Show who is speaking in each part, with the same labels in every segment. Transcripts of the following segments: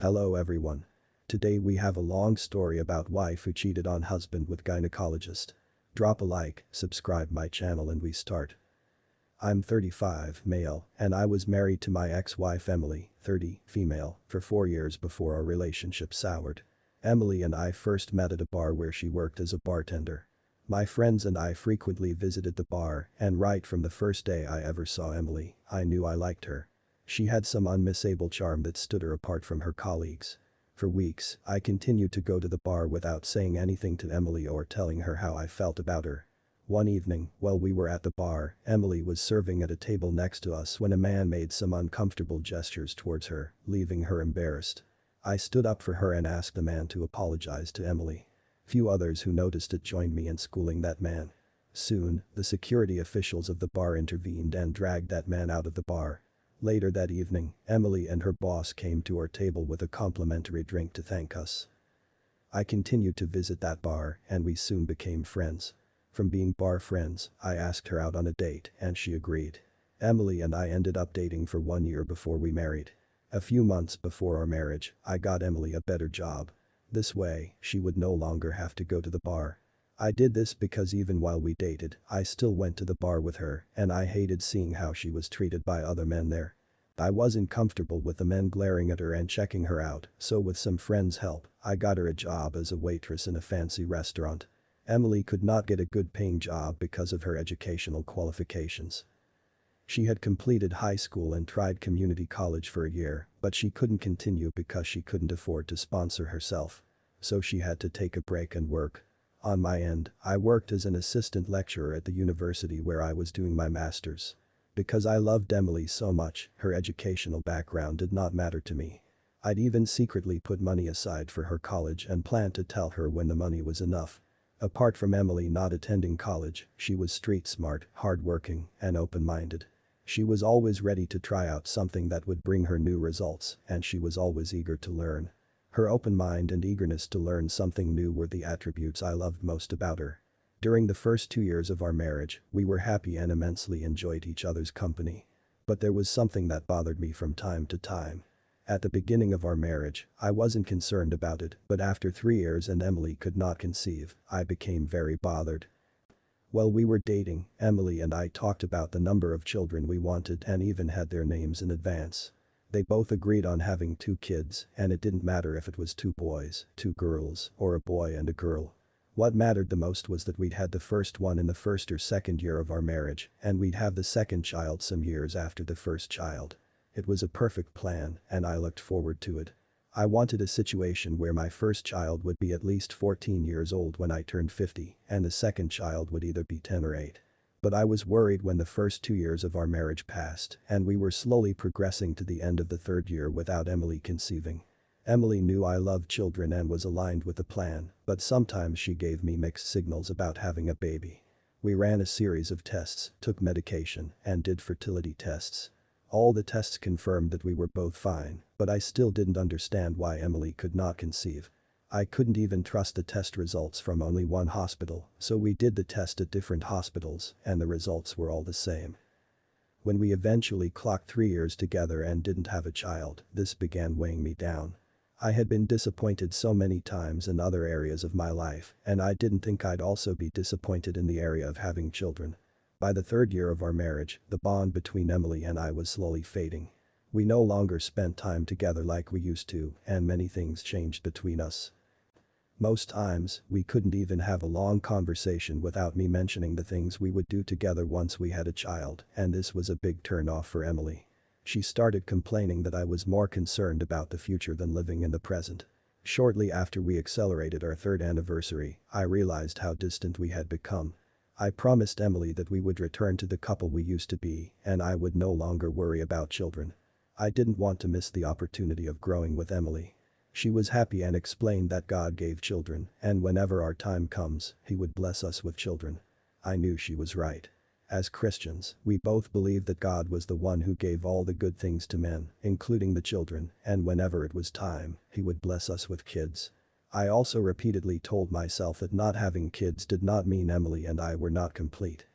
Speaker 1: Hello everyone. Today we have a long story about wife who cheated on husband with gynecologist. Drop a like, subscribe my channel and we start. I'm 35, male, and I was married to my ex-wife Emily, 30, female, for 4 years before our relationship soured. Emily and I first met at a bar where she worked as a bartender. My friends and I frequently visited the bar, and right from the first day I ever saw Emily, I knew I liked her. She had some unmissable charm that stood her apart from her colleagues. For weeks, I continued to go to the bar without saying anything to Emily or telling her how I felt about her. One evening, while we were at the bar, Emily was serving at a table next to us when a man made some uncomfortable gestures towards her, leaving her embarrassed. I stood up for her and asked the man to apologize to Emily. Few others who noticed it joined me in schooling that man. Soon, the security officials of the bar intervened and dragged that man out of the bar. Later that evening, Emily and her boss came to our table with a complimentary drink to thank us. I continued to visit that bar and we soon became friends. From being bar friends, I asked her out on a date and she agreed. Emily and I ended up dating for 1 year before we married. A few months before our marriage, I got Emily a better job. This way, she would no longer have to go to the bar. I did this because even while we dated, I still went to the bar with her and I hated seeing how she was treated by other men there. I wasn't comfortable with the men glaring at her and checking her out, so with some friends' help, I got her a job as a waitress in a fancy restaurant. Emily could not get a good paying job because of her educational qualifications. She had completed high school and tried community college for a year, but she couldn't continue because she couldn't afford to sponsor herself. So she had to take a break and work. On my end, I worked as an assistant lecturer at the university where I was doing my master's. Because I loved Emily so much, her educational background did not matter to me. I'd even secretly put money aside for her college and planned to tell her when the money was enough. Apart from Emily not attending college, she was street smart, hardworking, and open-minded. She was always ready to try out something that would bring her new results, and she was always eager to learn. Her open mind and eagerness to learn something new were the attributes I loved most about her. During the first 2 years of our marriage, we were happy and immensely enjoyed each other's company. But there was something that bothered me from time to time. At the beginning of our marriage, I wasn't concerned about it, but after 3 years and Emily could not conceive, I became very bothered. While we were dating, Emily and I talked about the number of children we wanted and even had their names in advance. They both agreed on having 2 kids, and it didn't matter if it was 2 boys, 2 girls, or a boy and a girl. What mattered the most was that we'd had the first one in the first or second year of our marriage, and we'd have the second child some years after the first child. It was a perfect plan, and I looked forward to it. I wanted a situation where my first child would be at least 14 years old when I turned 50, and the second child would either be 10 or 8. But I was worried when the first 2 years of our marriage passed, and we were slowly progressing to the end of the 3rd year without Emily conceiving. Emily knew I loved children and was aligned with the plan, but sometimes she gave me mixed signals about having a baby. We ran a series of tests, took medication, and did fertility tests. All the tests confirmed that we were both fine, but I still didn't understand why Emily could not conceive. I couldn't even trust the test results from only one hospital, so we did the test at different hospitals and the results were all the same. When we eventually clocked 3 years together and didn't have a child, this began weighing me down. I had been disappointed so many times in other areas of my life, and I didn't think I'd also be disappointed in the area of having children. By the 3rd year of our marriage, the bond between Emily and I was slowly fading. We no longer spent time together like we used to, and many things changed between us. Most times, we couldn't even have a long conversation without me mentioning the things we would do together once we had a child, and this was a big turn-off for Emily. She started complaining that I was more concerned about the future than living in the present. Shortly after we accelerated our 3rd anniversary, I realized how distant we had become. I promised Emily that we would return to the couple we used to be, and I would no longer worry about children. I didn't want to miss the opportunity of growing with Emily. She was happy and explained that God gave children, and whenever our time comes, He would bless us with children. I knew she was right. As Christians, we both believed that God was the one who gave all the good things to men, including the children, and whenever it was time, He would bless us with kids. I also repeatedly told myself that not having kids did not mean Emily and I were not complete.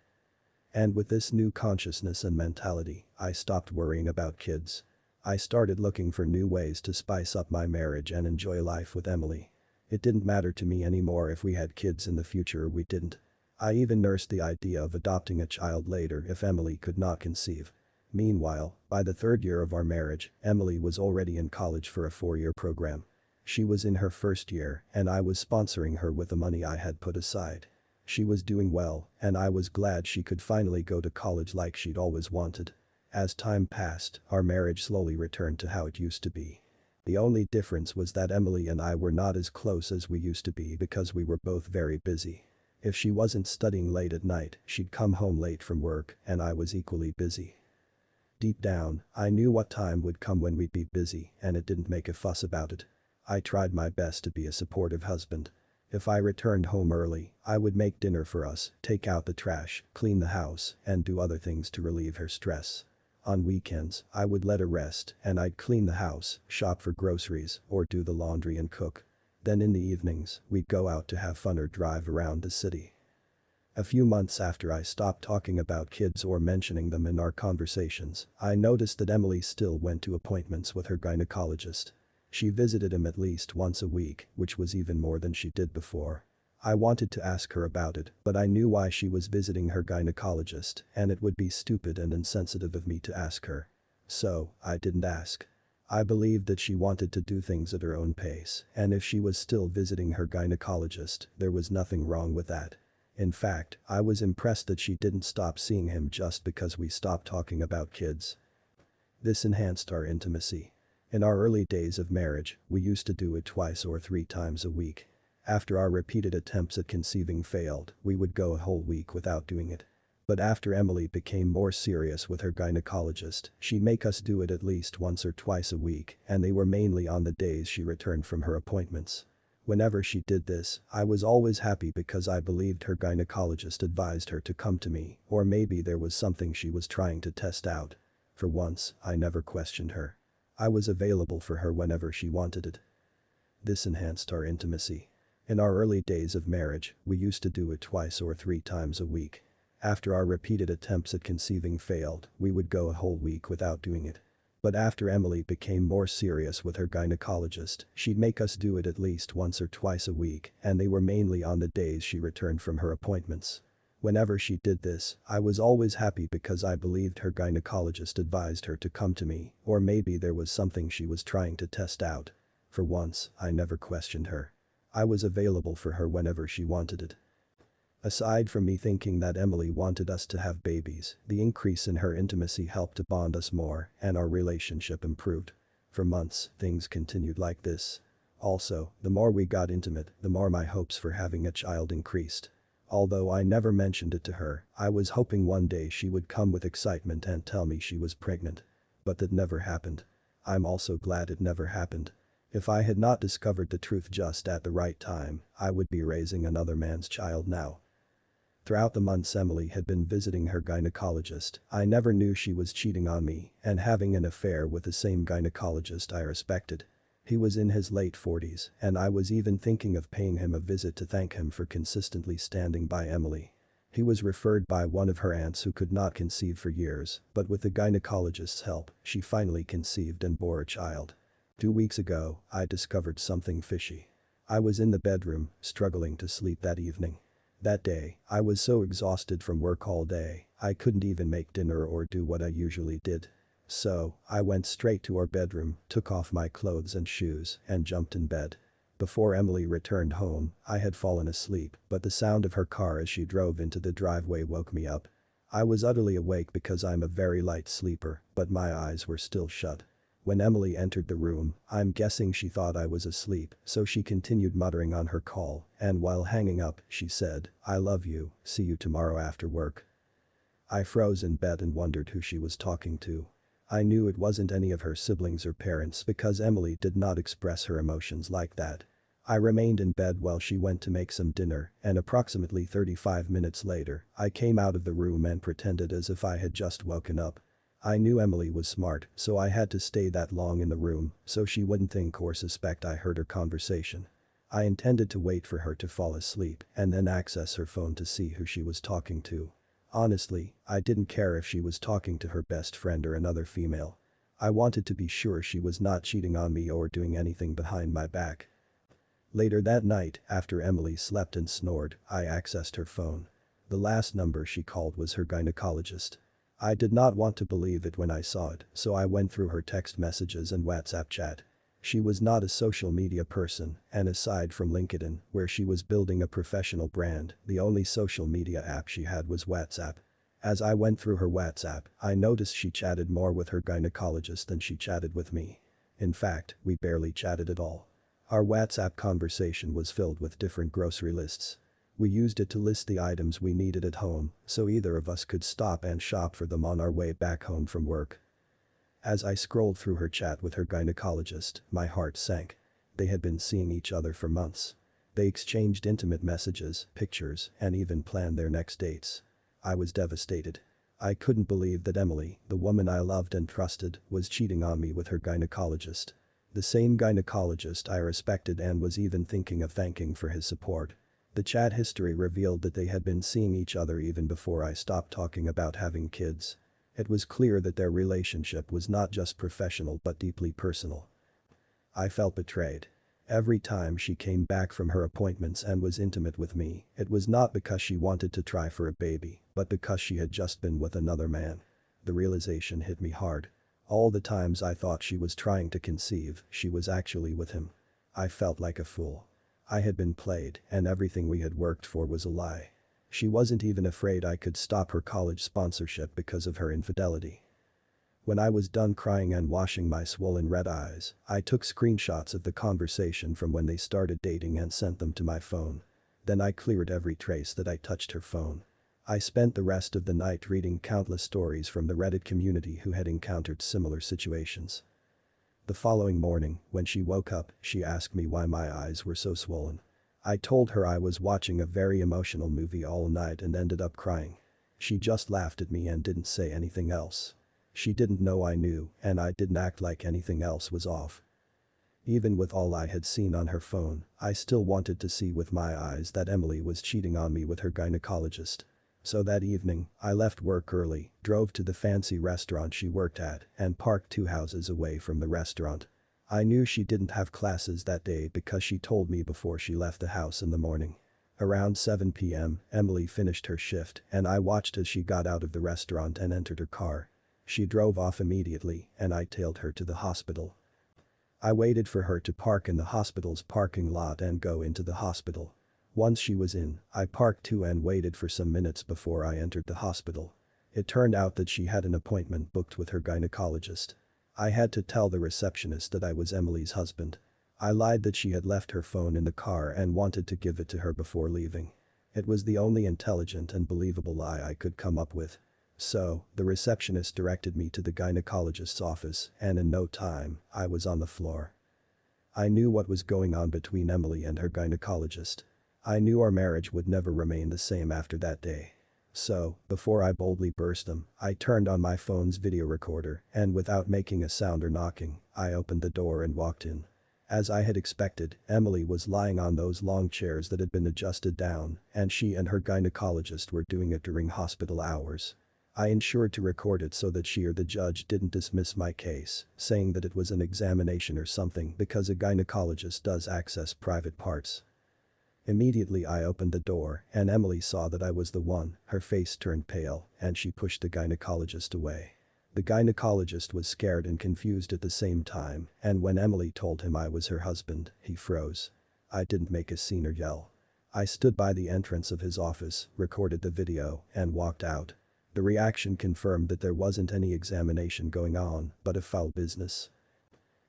Speaker 1: And with this new consciousness and mentality, I stopped worrying about kids. I started looking for new ways to spice up my marriage and enjoy life with Emily. It didn't matter to me anymore if we had kids in the future or we didn't. I even nursed the idea of adopting a child later if Emily could not conceive. Meanwhile, by the third year of our marriage, Emily was already in college for a 4-year program. She was in her first year and I was sponsoring her with the money I had put aside. She was doing well and I was glad she could finally go to college like she'd always wanted. As time passed, our marriage slowly returned to how it used to be. The only difference was that Emily and I were not as close as we used to be because we were both very busy. If she wasn't studying late at night, she'd come home late from work and I was equally busy. Deep down, I knew what time would come when we'd be busy and it didn't make a fuss about it. I tried my best to be a supportive husband. If I returned home early, I would make dinner for us, take out the trash, clean the house, and do other things to relieve her stress. On weekends, I would let her rest and I'd clean the house, shop for groceries, or do the laundry and cook. Then in the evenings, we'd go out to have fun or drive around the city. A few months after I stopped talking about kids or mentioning them in our conversations, I noticed that Emily still went to appointments with her gynecologist. She visited him at least once a week, which was even more than she did before. I wanted to ask her about it, but I knew why she was visiting her gynecologist and it would be stupid and insensitive of me to ask her. So, I didn't ask. I believed that she wanted to do things at her own pace and if she was still visiting her gynecologist, there was nothing wrong with that. In fact, I was impressed that she didn't stop seeing him just because we stopped talking about kids. This enhanced our intimacy. In our early days of marriage, we used to do it 2 or 3 times a week. After our repeated attempts at conceiving failed, we would go a whole week without doing it. But after Emily became more serious with her gynecologist, she'd make us do it at least once or twice a week, and they were mainly on the days she returned from her appointments. Whenever she did this, I was always happy because I believed her gynecologist advised her to come to me, or maybe there was something she was trying to test out. For once, I never questioned her. I was available for her whenever she wanted it. This enhanced our intimacy. In our early days of marriage, we used to do it 2 or 3 times a week. After our repeated attempts at conceiving failed, we would go a whole week without doing it. But after Emily became more serious with her gynecologist, she'd make us do it at least once or twice a week, and they were mainly on the days she returned from her appointments. Whenever she did this, I was always happy because I believed her gynecologist advised her to come to me, or maybe there was something she was trying to test out. For once, I never questioned her. I was available for her whenever she wanted it. Aside from me thinking that Emily wanted us to have babies, the increase in her intimacy helped to bond us more and our relationship improved. For months, things continued like this. Also, the more we got intimate, the more my hopes for having a child increased. Although I never mentioned it to her, I was hoping one day she would come with excitement and tell me she was pregnant. But that never happened. I'm also glad it never happened. If I had not discovered the truth just at the right time, I would be raising another man's child now. Throughout the months Emily had been visiting her gynecologist, I never knew she was cheating on me and having an affair with the same gynecologist I respected. He was in his late 40s and I was even thinking of paying him a visit to thank him for consistently standing by Emily. He was referred by one of her aunts who could not conceive for years, but with the gynecologist's help, she finally conceived and bore a child. 2 weeks ago, I discovered something fishy. I was in the bedroom, struggling to sleep that evening. That day, I was so exhausted from work all day, I couldn't even make dinner or do what I usually did. So, I went straight to our bedroom, took off my clothes and shoes, and jumped in bed. Before Emily returned home, I had fallen asleep, but the sound of her car as she drove into the driveway woke me up. I was utterly awake because I'm a very light sleeper, but my eyes were still shut. When Emily entered the room, I'm guessing she thought I was asleep, so she continued muttering on her call, and while hanging up, she said, "I love you, see you tomorrow after work." I froze in bed and wondered who she was talking to. I knew it wasn't any of her siblings or parents because Emily did not express her emotions like that. I remained in bed while she went to make some dinner, and approximately 35 minutes later, I came out of the room and pretended as if I had just woken up. I knew Emily was smart, so I had to stay that long in the room so she wouldn't think or suspect I heard her conversation. I intended to wait for her to fall asleep and then access her phone to see who she was talking to. Honestly, I didn't care if she was talking to her best friend or another female. I wanted to be sure she was not cheating on me or doing anything behind my back. Later that night, after Emily slept and snored, I accessed her phone. The last number she called was her gynecologist. I did not want to believe it when I saw it, so I went through her text messages and WhatsApp chat. She was not a social media person, and aside from LinkedIn, where she was building a professional brand, the only social media app she had was WhatsApp. As I went through her WhatsApp, I noticed she chatted more with her gynecologist than she chatted with me. In fact, we barely chatted at all. Our WhatsApp conversation was filled with different grocery lists. We used it to list the items we needed at home, so either of us could stop and shop for them on our way back home from work. As I scrolled through her chat with her gynecologist, my heart sank. They had been seeing each other for months. They exchanged intimate messages, pictures, and even planned their next dates. I was devastated. I couldn't believe that Emily, the woman I loved and trusted, was cheating on me with her gynecologist. The same gynecologist I respected and was even thinking of thanking for his support. The chat history revealed that they had been seeing each other even before I stopped talking about having kids. It was clear that their relationship was not just professional but deeply personal. I felt betrayed. Every time she came back from her appointments and was intimate with me, it was not because she wanted to try for a baby, but because she had just been with another man. The realization hit me hard. All the times I thought she was trying to conceive, she was actually with him. I felt like a fool. I had been played, and everything we had worked for was a lie. She wasn't even afraid I could stop her college sponsorship because of her infidelity. When I was done crying and washing my swollen red eyes, I took screenshots of the conversation from when they started dating and sent them to my phone. Then I cleared every trace that I touched her phone. I spent the rest of the night reading countless stories from the Reddit community who had encountered similar situations. The following morning, when she woke up, she asked me why my eyes were so swollen. I told her I was watching a very emotional movie all night and ended up crying. She just laughed at me and didn't say anything else. She didn't know I knew, and I didn't act like anything else was off. Even with all I had seen on her phone, I still wanted to see with my eyes that Emily was cheating on me with her gynecologist. So that evening, I left work early, drove to the fancy restaurant she worked at, and parked 2 houses away from the restaurant. I knew she didn't have classes that day because she told me before she left the house in the morning. Around 7 p.m., Emily finished her shift, and I watched as she got out of the restaurant and entered her car. She drove off immediately, and I tailed her to the hospital. I waited for her to park in the hospital's parking lot and go into the hospital. Once she was in, I parked too and waited for some minutes before I entered the hospital. It turned out that she had an appointment booked with her gynecologist. I had to tell the receptionist that I was Emily's husband. I lied that she had left her phone in the car and wanted to give it to her before leaving. It was the only intelligent and believable lie I could come up with. So, the receptionist directed me to the gynecologist's office, and in no time, I was on the floor. I knew what was going on between Emily and her gynecologist. I knew our marriage would never remain the same after that day. So, before I boldly burst them, I turned on my phone's video recorder, and without making a sound or knocking, I opened the door and walked in. As I had expected, Emily was lying on those long chairs that had been adjusted down, and she and her gynecologist were doing it during hospital hours. I ensured to record it so that she or the judge didn't dismiss my case, saying that it was an examination or something because a gynecologist does access private parts. Immediately I opened the door, and Emily saw that I was the one. Her face turned pale, and she pushed the gynecologist away. The gynecologist was scared and confused at the same time, and when Emily told him I was her husband, he froze. I didn't make a scene or yell. I stood by the entrance of his office, recorded the video, and walked out. The reaction confirmed that there wasn't any examination going on, but a foul business.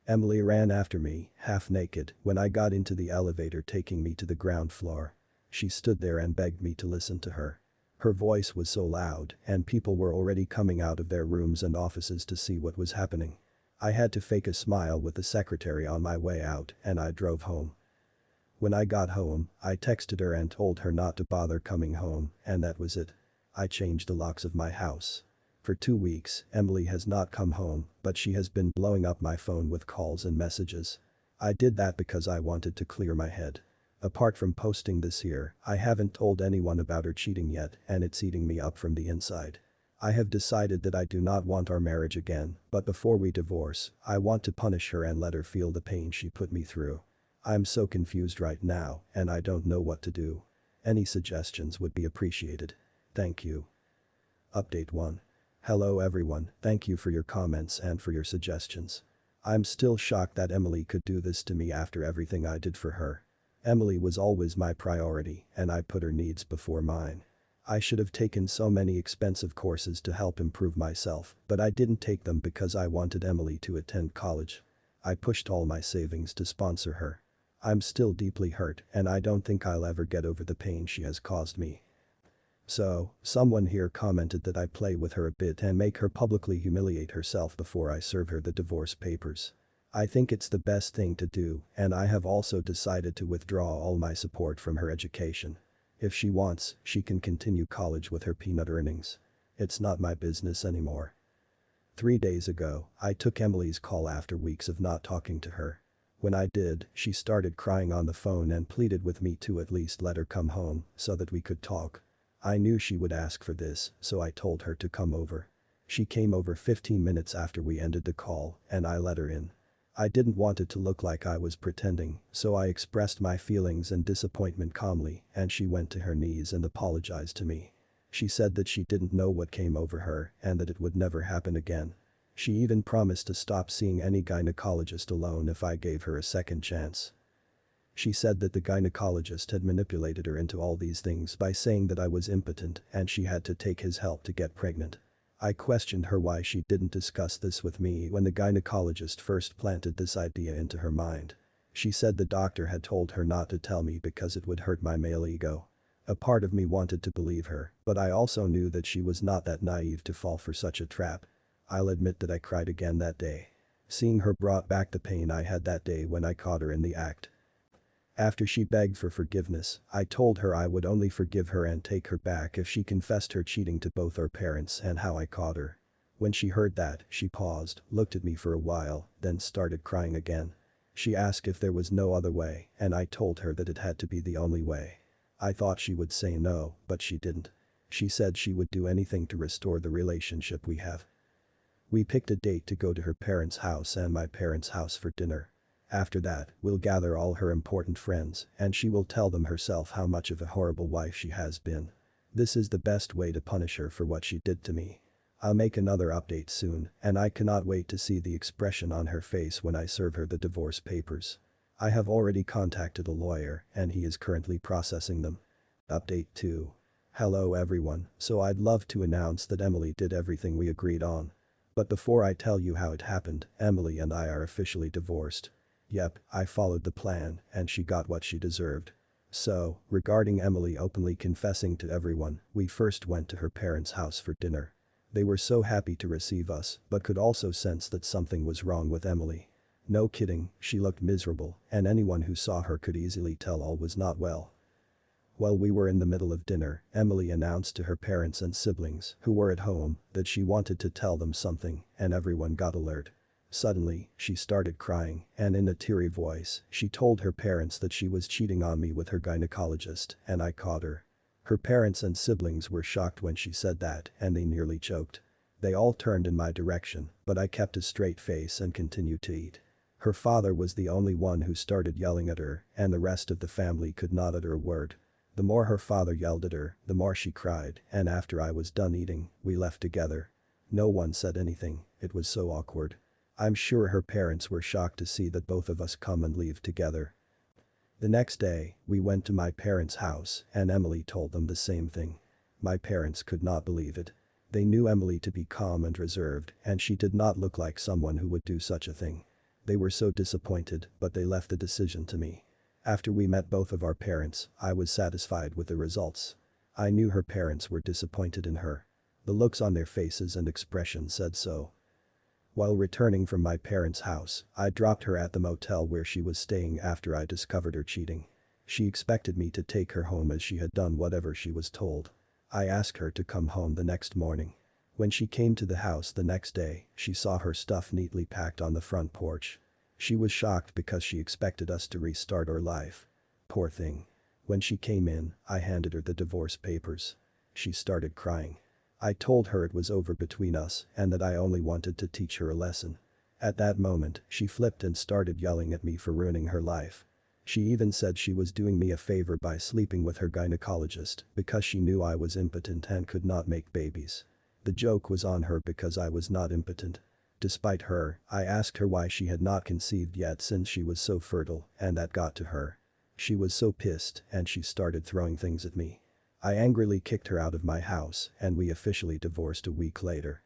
Speaker 1: Emily ran after me, half naked, when I got into the elevator taking me to the ground floor. She stood there and begged me to listen to her. Her voice was so loud, and people were already coming out of their rooms and offices to see what was happening. I had to fake a smile with the secretary on my way out, and I drove home. When I got home, I texted her and told her not to bother coming home, and that was it. I changed the locks of my house. For 2 weeks, Emily has not come home, but she has been blowing up my phone with calls and messages. I did that because I wanted to clear my head. Apart from posting this here, I haven't told anyone about her cheating yet, and it's eating me up from the inside. I have decided that I do not want our marriage again, but before we divorce, I want to punish her and let her feel the pain she put me through. I'm so confused right now, and I don't know what to do. Any suggestions would be appreciated. Thank you. Update 1. Hello everyone, thank you for your comments and for your suggestions. I'm still shocked that Emily could do this to me after everything I did for her. Emily was always my priority, and I put her needs before mine. I should have taken so many expensive courses to help improve myself, but I didn't take them because I wanted Emily to attend college. I pushed all my savings to sponsor her. I'm still deeply hurt, and I don't think I'll ever get over the pain she has caused me. So, someone here commented that I play with her a bit and make her publicly humiliate herself before I serve her the divorce papers. I think it's the best thing to do, and I have also decided to withdraw all my support from her education. If she wants, she can continue college with her peanut earnings. It's not my business anymore. 3 days ago, I took Emily's call after weeks of not talking to her. When I did, she started crying on the phone and pleaded with me to at least let her come home so that we could talk. I knew she would ask for this, so I told her to come over. She came over 15 minutes after we ended the call, and I let her in. I didn't want it to look like I was pretending, so I expressed my feelings and disappointment calmly, and she went to her knees and apologized to me. She said that she didn't know what came over her and that it would never happen again. She even promised to stop seeing any gynecologist alone if I gave her a second chance. She said that the gynecologist had manipulated her into all these things by saying that I was impotent and she had to take his help to get pregnant. I questioned her why she didn't discuss this with me when the gynecologist first planted this idea into her mind. She said the doctor had told her not to tell me because it would hurt my male ego. A part of me wanted to believe her, but I also knew that she was not that naive to fall for such a trap. I'll admit that I cried again that day. Seeing her brought back the pain I had that day when I caught her in the act. After she begged for forgiveness, I told her I would only forgive her and take her back if she confessed her cheating to both our parents and how I caught her. When she heard that, she paused, looked at me for a while, then started crying again. She asked if there was no other way, and I told her that it had to be the only way. I thought she would say no, but she didn't. She said she would do anything to restore the relationship we have. We picked a date to go to her parents' house and my parents' house for dinner. After that, we'll gather all her important friends and she will tell them herself how much of a horrible wife she has been. This is the best way to punish her for what she did to me. I'll make another update soon, and I cannot wait to see the expression on her face when I serve her the divorce papers. I have already contacted a lawyer and he is currently processing them. Update 2. Hello everyone, so I'd love to announce that Emily did everything we agreed on. But before I tell you how it happened, Emily and I are officially divorced. Yep, I followed the plan and she got what she deserved. So, regarding Emily openly confessing to everyone, we first went to her parents' house for dinner. They were so happy to receive us, but could also sense that something was wrong with Emily. No kidding, she looked miserable, and anyone who saw her could easily tell all was not well. While we were in the middle of dinner, Emily announced to her parents and siblings, who were at home, that she wanted to tell them something, and everyone got alert. Suddenly, she started crying, and in a teary voice, she told her parents that she was cheating on me with her gynecologist, and I caught her. Her parents and siblings were shocked when she said that, and they nearly choked. They all turned in my direction, but I kept a straight face and continued to eat. Her father was the only one who started yelling at her, and the rest of the family could not utter a word. The more her father yelled at her, the more she cried, and after I was done eating, we left together. No one said anything, it was so awkward. I'm sure her parents were shocked to see that both of us come and leave together. The next day, we went to my parents' house and Emily told them the same thing. My parents could not believe it. They knew Emily to be calm and reserved, and she did not look like someone who would do such a thing. They were so disappointed, but they left the decision to me. After we met both of our parents, I was satisfied with the results. I knew her parents were disappointed in her. The looks on their faces and expressions said so. While returning from my parents' house, I dropped her at the motel where she was staying after I discovered her cheating. She expected me to take her home as she had done whatever she was told. I asked her to come home the next morning. When she came to the house the next day, she saw her stuff neatly packed on the front porch. She was shocked because she expected us to restart our life. Poor thing. When she came in, I handed her the divorce papers. She started crying. I told her it was over between us and that I only wanted to teach her a lesson. At that moment, she flipped and started yelling at me for ruining her life. She even said she was doing me a favor by sleeping with her gynecologist because she knew I was impotent and could not make babies. The joke was on her because I was not impotent. Despite her, I asked her why she had not conceived yet since she was so fertile, and that got to her. She was so pissed and she started throwing things at me. I angrily kicked her out of my house and we officially divorced a week later.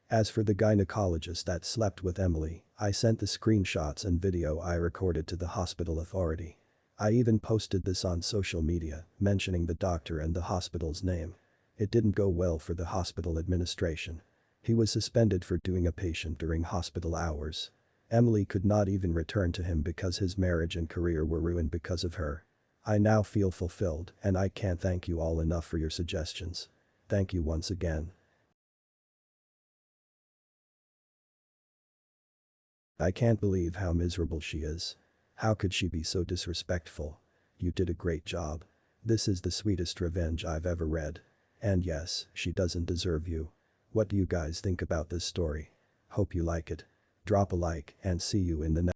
Speaker 1: As for the gynecologist that slept with Emily, I sent the screenshots and video I recorded to the hospital authority. I even posted this on social media, mentioning the doctor and the hospital's name. It didn't go well for the hospital administration. He was suspended for doing a patient during hospital hours. Emily could not even return to him because his marriage and career were ruined because of her. I now feel fulfilled and I can't thank you all enough for your suggestions. Thank you once again. I can't believe how miserable she is. How could she be so disrespectful? You did a great job. This is the sweetest revenge I've ever read. And yes, she doesn't deserve you. What do you guys think about this story? Hope you like it. Drop a like and see you in the next